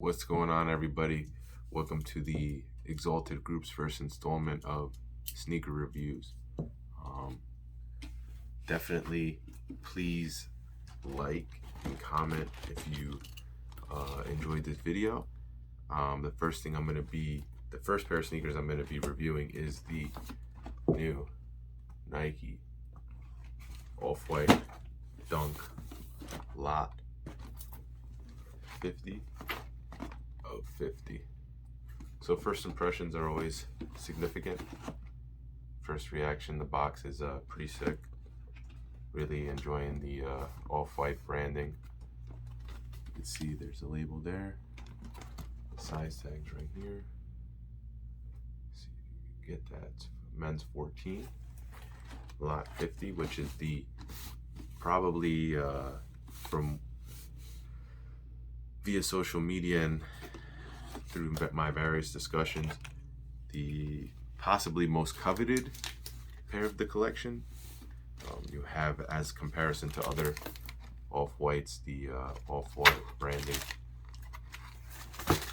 What's going on, everybody? Welcome to the Exalted Group's first installment of Sneaker Reviews. Definitely please like and comment if you enjoyed this video. The first pair of sneakers I'm going to be reviewing is the new Nike Off-White Dunk Lot 50 of 50. So first impressions are always significant. First reaction, the box is pretty sick. Really enjoying the off-white branding. You can see there's a label there. The size tags right here. See if you can get that. Men's 14, lot 50, which is the probably from via social media and through my various discussions, the possibly most coveted pair of the collection. You have, as comparison to other off-whites, the off-white branding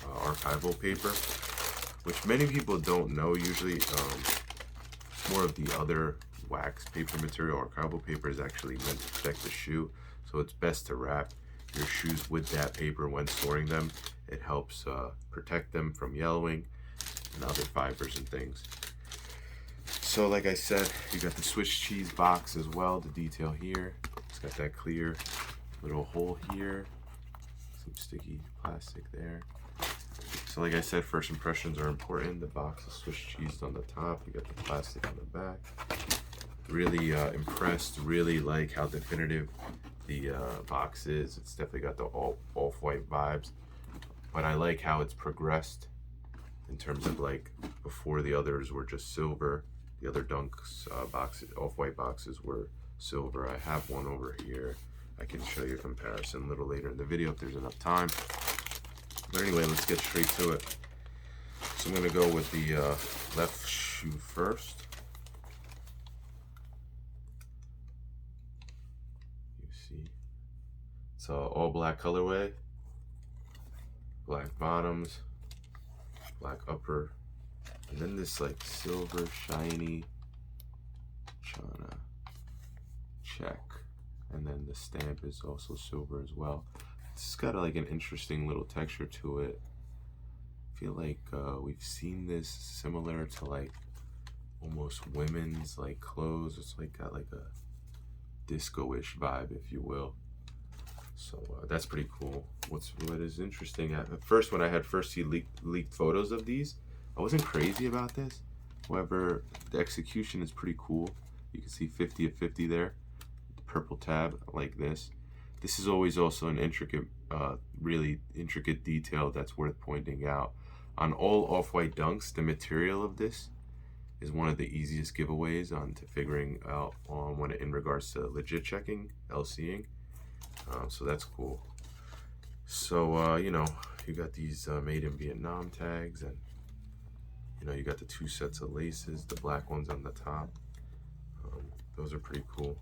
archival paper, which many people don't know. Usually more of the other wax paper material. Archival paper is actually meant to protect the shoe, so it's best to wrap your shoes with that paper when storing them. It helps protect them from yellowing and other fibers and things. So like I said, you got the Swiss cheese box as well. The detail here, it's got that clear little hole here, some sticky plastic there. So like I said, first impressions are important. The box is Swiss cheese on the top. You got the plastic on the back. Really impressed. Really like how definitive the box is. It's definitely got the off-white vibes, but I like how it's progressed in terms of, like, before the others were just silver. The other Dunks boxes, off-white boxes, were silver. I have one over here. I can show you a comparison a little later in the video if there's enough time. But anyway, let's get straight to it. So I'm gonna go with the left shoe first. You see, it's all black colorway, black bottoms, black upper, and then this like silver shiny China check, and then the stamp is also silver as well. It's got like an interesting little texture to it. I feel like we've seen this similar to like almost women's like clothes. It's like got like a disco-ish vibe, if you will. So that's pretty cool. What is interesting, at first when I had first seen leaked photos of these, I wasn't crazy about this. However, the execution is pretty cool. You can see 50 of 50 there. The purple tab like this. This is always also an intricate, really intricate detail that's worth pointing out. On all off-white dunks, the material of this is one of the easiest giveaways to figuring out on when in regards to legit checking, LCing. So that's cool. So you know, you got these made in Vietnam tags, and you know, you got the two sets of laces, the black ones on the top. Those are pretty cool.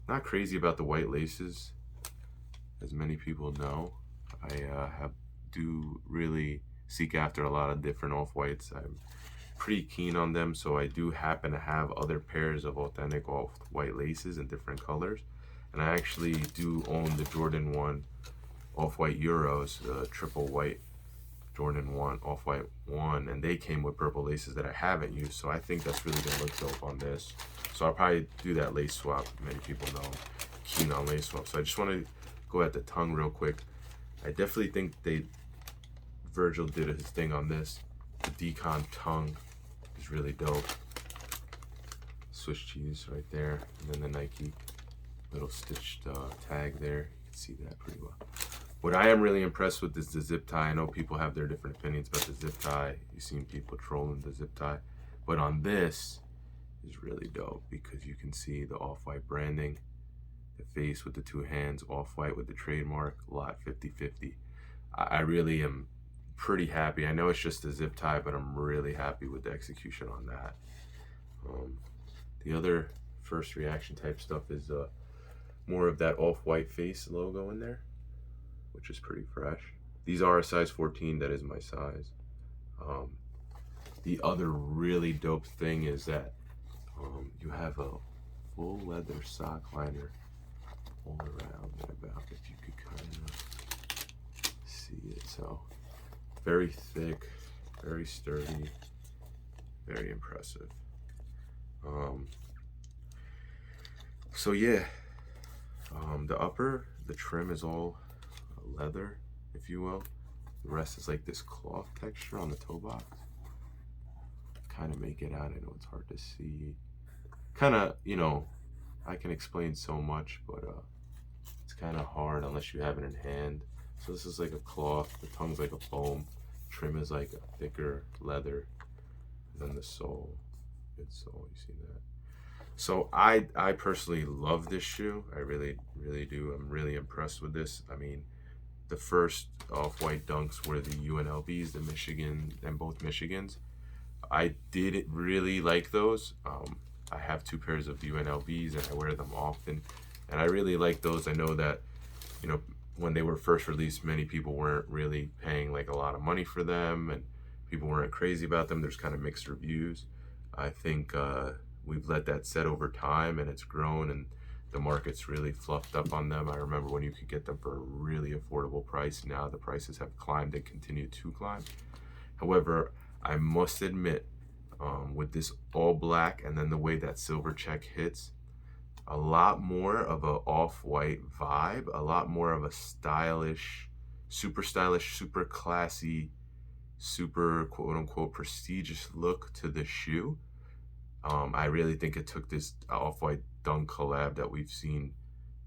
Not crazy about the white laces, as many people know. I do really seek after a lot of different off-whites. I'm pretty keen on them, so I do happen to have other pairs of authentic off-white laces in different colors. And I actually do own the Jordan 1 off-white Euros, the triple white Jordan 1 off-white 1, and they came with purple laces that I haven't used, so I think that's really gonna look dope on this. So I'll probably do that lace swap. Many people know I'm keen on lace swap. So I just want to go at the tongue real quick. I definitely think Virgil did his thing on this. The decon tongue is really dope. Swiss cheese right there, and then the Nike little stitched tag there. You can see that pretty well. What I am really impressed with is the zip tie. I know people have their different opinions about the zip tie. You've seen people trolling the zip tie, but on this is really dope because you can see the off-white branding, the face with the two hands, off-white with the trademark, lot 50/50. I really am pretty happy. I know it's just a zip tie, but I'm really happy with the execution on that. The other first reaction type stuff is more of that off-white face logo in there, which is pretty fresh. These are a size 14. That is my size. The other really dope thing is that you have a full leather sock liner all around and about, if you could kind of see it. So very thick, very sturdy, very impressive. So yeah, the trim is all leather, if you will. The rest is like this cloth texture on the toe box. Kind of make it out. I know it's hard to see. Kind of, I can explain so much, but it's kind of hard unless you have it in hand. So this is like a cloth. The tongue's like a foam. Trim is like a thicker leather. And then the sole, good sole. You see that? So I personally love this shoe. I really do. I'm really impressed with this. I mean, the first off-white dunks were the UNLVs, the Michigan, and both Michigans. I did really like those. I have 2 pairs of UNLVs and I wear them often, and I really like those. I know that, when they were first released, many people weren't really paying like a lot of money for them, and people weren't crazy about them. There's kind of mixed reviews. I think we've let that set over time, and it's grown, and the market's really fluffed up on them. I remember when you could get them for a really affordable price. Now the prices have climbed and continue to climb. However, I must admit, with this all black and then the way that silver check hits, a lot more of a off-white vibe, a lot more of a stylish, super classy, super quote-unquote prestigious look to the shoe. I really think it took this off-white dunk collab that we've seen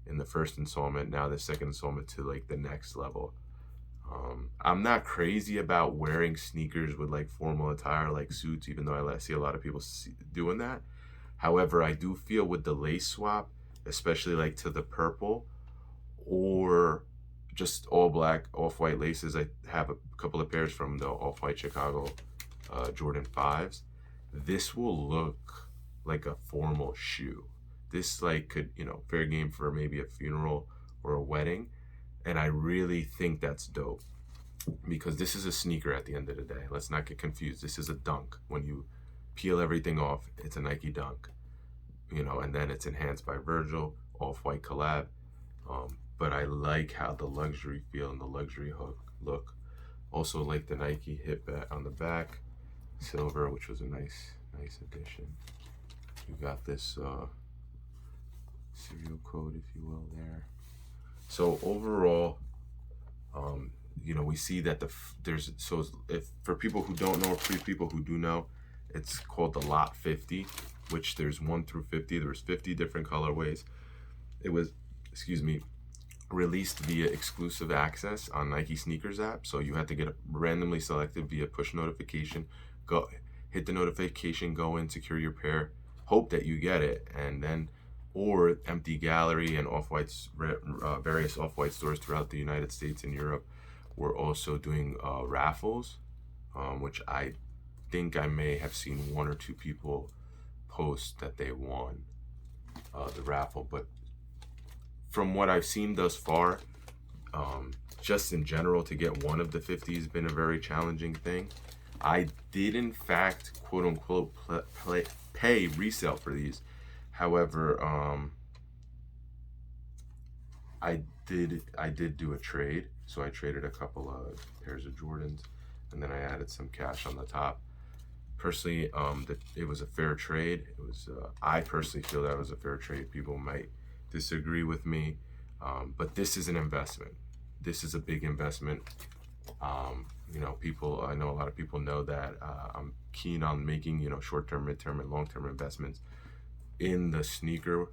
in the first installment, now the second installment, to like the next level. I'm not crazy about wearing sneakers with like formal attire like suits, even though I see a lot of people doing that. However, I do feel with the lace swap, especially like to the purple or just all black off-white laces. I have a couple of pairs from the off-white Chicago Jordan 5s. This will look like a formal shoe. This like could, fair game for maybe a funeral or a wedding. And I really think that's dope, because this is a sneaker at the end of the day. Let's not get confused. This is a dunk. When you peel everything off, it's a Nike dunk, and then it's enhanced by Virgil, off-white collab. But I like how the luxury feel and the luxury hook look. Also like the Nike hip on the back, silver, which was a nice addition. You got this serial code, if you will, there. So overall, we see that if for people who don't know, or for people who do know, it's called the Lot 50, which there's 1 through 50. There's 50 different colorways. It was, released via exclusive access on Nike Sneakers app. So you had to get randomly selected via push notification. Go hit the notification, go in, secure your pair, hope that you get it, and then, or Empty Gallery and Off-White's various Off-White stores throughout the United States and Europe were also doing raffles, which I think I may have seen 1 or 2 people post that they won the raffle. But from what I've seen thus far, just in general, to get one of the 50 has been a very challenging thing. I did, in fact, quote unquote, pay resale for these. However, I did do a trade. So I traded a couple of pairs of Jordans, and then I added some cash on the top. Personally, it was a fair trade. It was. I personally feel that it was a fair trade. People might disagree with me, but this is an investment. This is a big investment. People. I know a lot of people know that I'm keen on making short-term, mid-term, and long-term investments in the sneaker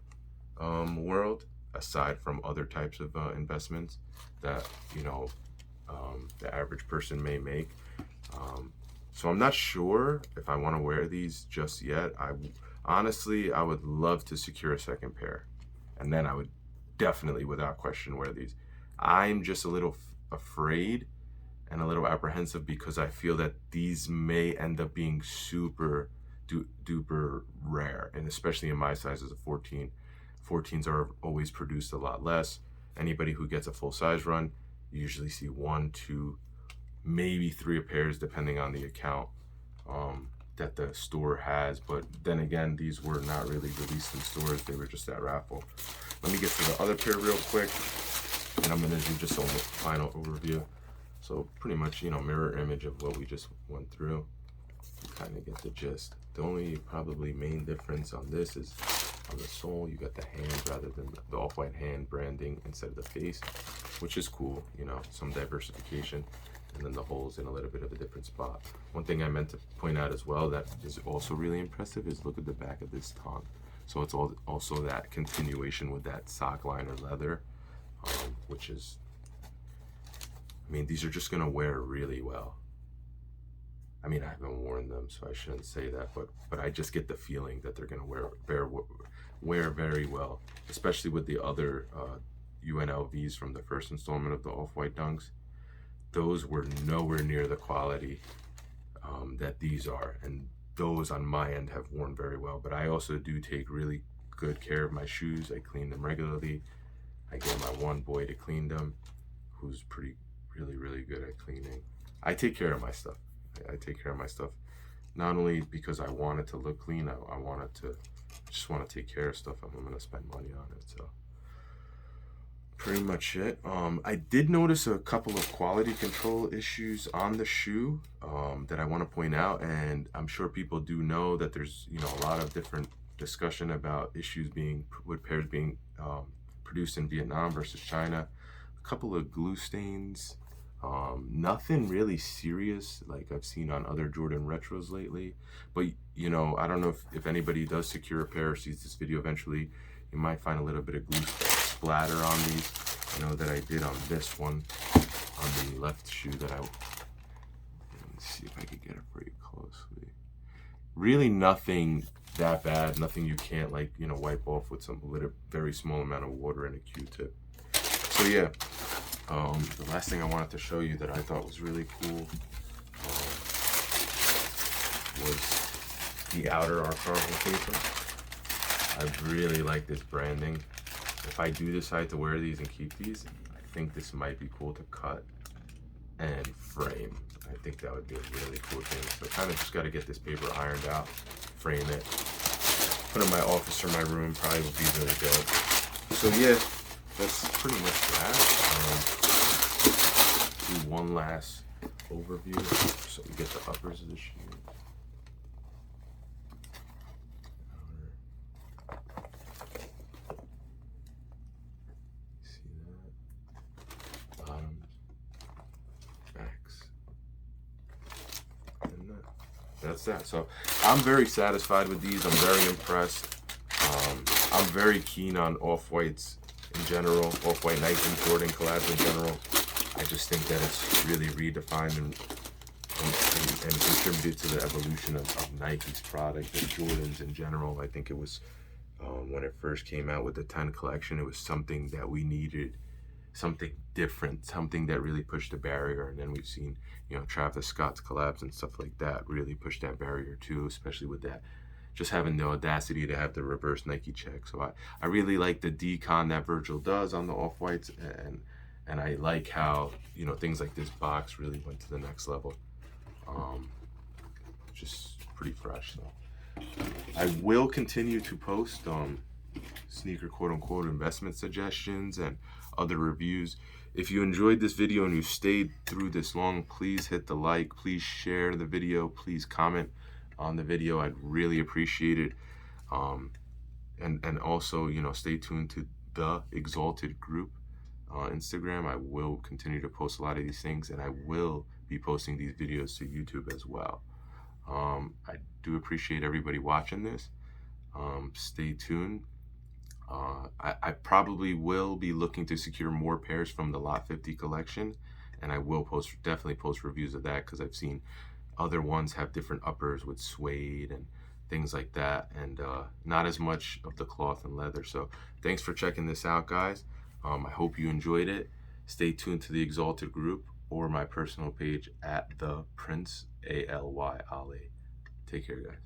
world, aside from other types of investments that the average person may make. So I'm not sure if I want to wear these just yet. Honestly, I would love to secure a second pair, and then I would definitely, without question, wear these. I'm just a little afraid and a little apprehensive, because I feel that these may end up being super duper rare, and especially in my size as a 14. 14s are always produced a lot less. Anybody who gets a full size run You usually see 1, 2, maybe 3 pairs depending on the account that the store has. But then again, these were not really released in stores, they were just at raffle. Let me get to the other pair real quick, and I'm gonna do just a final overview. So pretty much, you know, mirror image of what we just went through. You kind of get the gist. The only probably main difference on this is on the sole, you got the hand rather than the off-white hand branding instead of the face, which is cool, you know, some diversification. And then the holes in a little bit of a different spot. One thing I meant to point out as well that is also really impressive is look at the back of this tongue. So it's also that continuation with that sock liner leather, which is, I mean, these are just gonna wear really well. I mean, I haven't worn them, so I shouldn't say that, but I just get the feeling that they're gonna wear very well, especially with the other UNLVs from the first installment of the Off-White Dunks. Those were nowhere near the quality that these are, and those on my end have worn very well. But I also do take really good care of my shoes. I clean them regularly. I get my one boy to clean them, who's really good at cleaning. I take care of my stuff. I take care of my stuff, not only because I want it to look clean, I just want to take care of stuff. I'm gonna spend money on it, so pretty much it. I did notice a couple of quality control issues on the shoe that I want to point out, and I'm sure people do know that there's, you know, a lot of different discussion about issues with pairs being produced in Vietnam versus China. A couple of glue stains, nothing really serious like I've seen on other Jordan retros lately. But you know, I don't know if anybody does secure a pair or sees this video eventually, you might find a little bit of glue splatter on these. I know that I did on this one, on the left shoe that let me see if I could get it pretty closely. Really nothing that bad, nothing you can't, like, you know, wipe off with some very small amount of water and a Q-tip. So yeah, the last thing I wanted to show you that I thought was really cool was the outer archival paper. I really like this branding. If I do decide to wear these and keep these, I think this might be cool to cut and frame. I think that would be a really cool thing. So kind of just got to get this paper ironed out, frame it, put it in my office or my room, probably would be really good. So yeah, that's pretty much that. Do one last overview so we get the uppers of the shoe. That's that. So I'm very satisfied with these. I'm very impressed. I'm very keen on off-whites in general, off-white Nike and Jordan collabs in general. I just think that it's really redefined and contributed to the evolution of Nike's product and Jordan's in general. I think it was when it first came out with the 10 collection, it was something that we needed, something different, something that really pushed the barrier. And then we've seen, you know, Travis Scott's collabs and stuff like that really push that barrier too, especially with that, just having the audacity to have the reverse Nike check. So I really like the decon that Virgil does on the off-whites, and I like how, you know, things like this box really went to the next level. Just pretty fresh. So I will continue to post sneaker quote-unquote investment suggestions and other reviews. If you enjoyed this video and you stayed through this long, please hit the like, please share the video, please comment on the video. I'd really appreciate it. And also, you know, stay tuned to the Exalted group on Instagram. I will continue to post a lot of these things, and I will be posting these videos to YouTube as well. I do appreciate everybody watching this. Stay tuned. I probably will be looking to secure more pairs from the Lot 50 collection, and I will definitely post reviews of that, because I've seen other ones have different uppers with suede and things like that, and not as much of the cloth and leather. So thanks for checking this out, guys. I hope you enjoyed it. Stay tuned to the Exalted group or my personal page at the Prince, ALY Ali. Take care, guys.